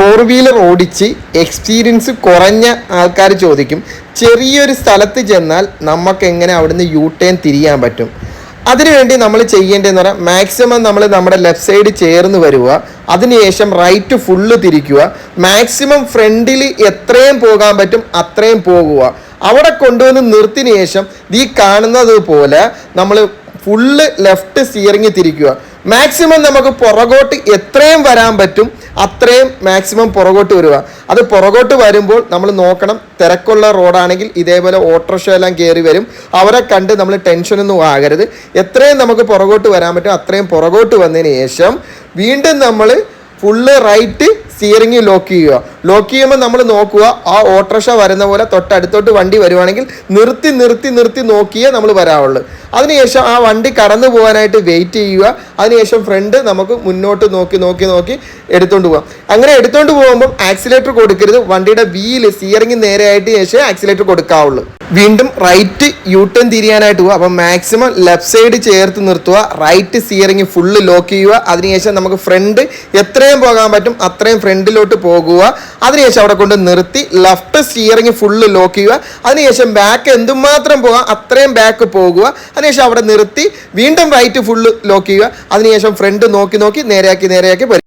Four wheeler ഓടിച്ച് experience കുറഞ്ഞ ആൾക്കാർ ചോദിക്കും, ചെറിയൊരു സ്ഥലത്ത് ചെന്നാൽ നമുക്ക് എങ്ങനെ അവിടുന്ന് യു ടേൺ തിരിയാൻ പറ്റും. അതിനുവേണ്ടി നമ്മൾ ചെയ്യേണ്ടതെന്ന് പറഞ്ഞാൽ മാക്സിമം നമ്മൾ നമ്മുടെ ലെഫ്റ്റ് സൈഡ് ചേർന്ന് വരിക, അതിനുശേഷം റൈറ്റ് ഫുള്ള് തിരിക്കുക, മാക്സിമം ഫ്രണ്ടിൽ എത്രയും പോകാൻ പറ്റും അത്രയും പോകുക. അവിടെ കൊണ്ടുവന്ന് നിർത്തിന് ശേഷം ഈ കാണുന്നത് പോലെ നമ്മൾ ഫുള്ള് ലെഫ്റ്റ് സ്റ്റിയറിങ് തിരിക്കുക. മാക്സിമം നമുക്ക് പുറകോട്ട് എത്രയും വരാൻ പറ്റും അത്രയും മാക്സിമം പുറകോട്ട് വരിക. അത് പുറകോട്ട് വരുമ്പോൾ നമ്മൾ നോക്കണം, തിരക്കുള്ള റോഡാണെങ്കിൽ ഇതേപോലെ ഓട്ടോറിക്ഷ എല്ലാം കയറി വരും, അവരെ കണ്ട് നമ്മൾ ടെൻഷനൊന്നും ആകരുത്. എത്രയും നമുക്ക് പുറകോട്ട് വരാൻ പറ്റും അത്രയും പുറകോട്ട് വന്നതിന് ശേഷം വീണ്ടും നമ്മൾ ഫുള്ള് റൈറ്റ് സ്റ്റിയറിംഗ് ലോക്ക് ചെയ്യുക. ലോക്ക് ചെയ്യുമ്പോൾ നമ്മൾ നോക്കുക, ആ ഓട്ടോറിക്ഷ വരുന്ന പോലെ തൊട്ടടുത്തോട്ട് വണ്ടി വരുവാണെങ്കിൽ നിർത്തി നിർത്തി നിർത്തി നോക്കിയേ നമ്മൾ വരാവുള്ളൂ. അതിനുശേഷം ആ വണ്ടി കടന്നു പോകാനായിട്ട് വെയിറ്റ് ചെയ്യുക. അതിനുശേഷം ഫ്രണ്ട് നമുക്ക് മുന്നോട്ട് നോക്കി നോക്കി നോക്കി എടുത്തുകൊണ്ട് പോകാം. അങ്ങനെ എടുത്തുകൊണ്ട് പോകുമ്പോൾ ആക്സിലേറ്റർ കൊടുക്കരുത്, വണ്ടിയുടെ വീല് സ്റ്റിയറിംഗ് നേരെയായിട്ട് ശേഷം ആക്സിലേറ്റർ കൊടുക്കാവുള്ളൂ. വീണ്ടും റൈറ്റ് യു ടേൺ തിരിയാനായിട്ട് പോകുക. അപ്പം മാക്സിമം ലെഫ്റ്റ് സൈഡ് ചേർത്ത് നിർത്തുക, റൈറ്റ് സ്റ്റിയറിംഗ് ഫുള്ള് ലോക്ക് ചെയ്യുക. അതിനുശേഷം നമുക്ക് ഫ്രണ്ട് എത്രയും പോകാൻ പറ്റും അത്രയും ഫ്രണ്ടിലോട്ട് പോകുക. അതിനുശേഷം അവിടെ കൊണ്ട് നിർത്തി ലെഫ്റ്റ് സ്റ്റിയറിംഗ് ഫുള്ള് ലോക്ക് ചെയ്യുക. അതിനുശേഷം ബാക്ക് എന്തുമാത്രം പോകാം അത്രയും ബാക്ക് പോകുക. അതിനുശേഷം അവിടെ നിർത്തി വീണ്ടും റൈറ്റ് ഫുള്ള് ലോക്ക് ചെയ്യുക. അതിനുശേഷം ഫ്രണ്ട് നോക്കി നോക്കി നേരെയാക്കി വരും.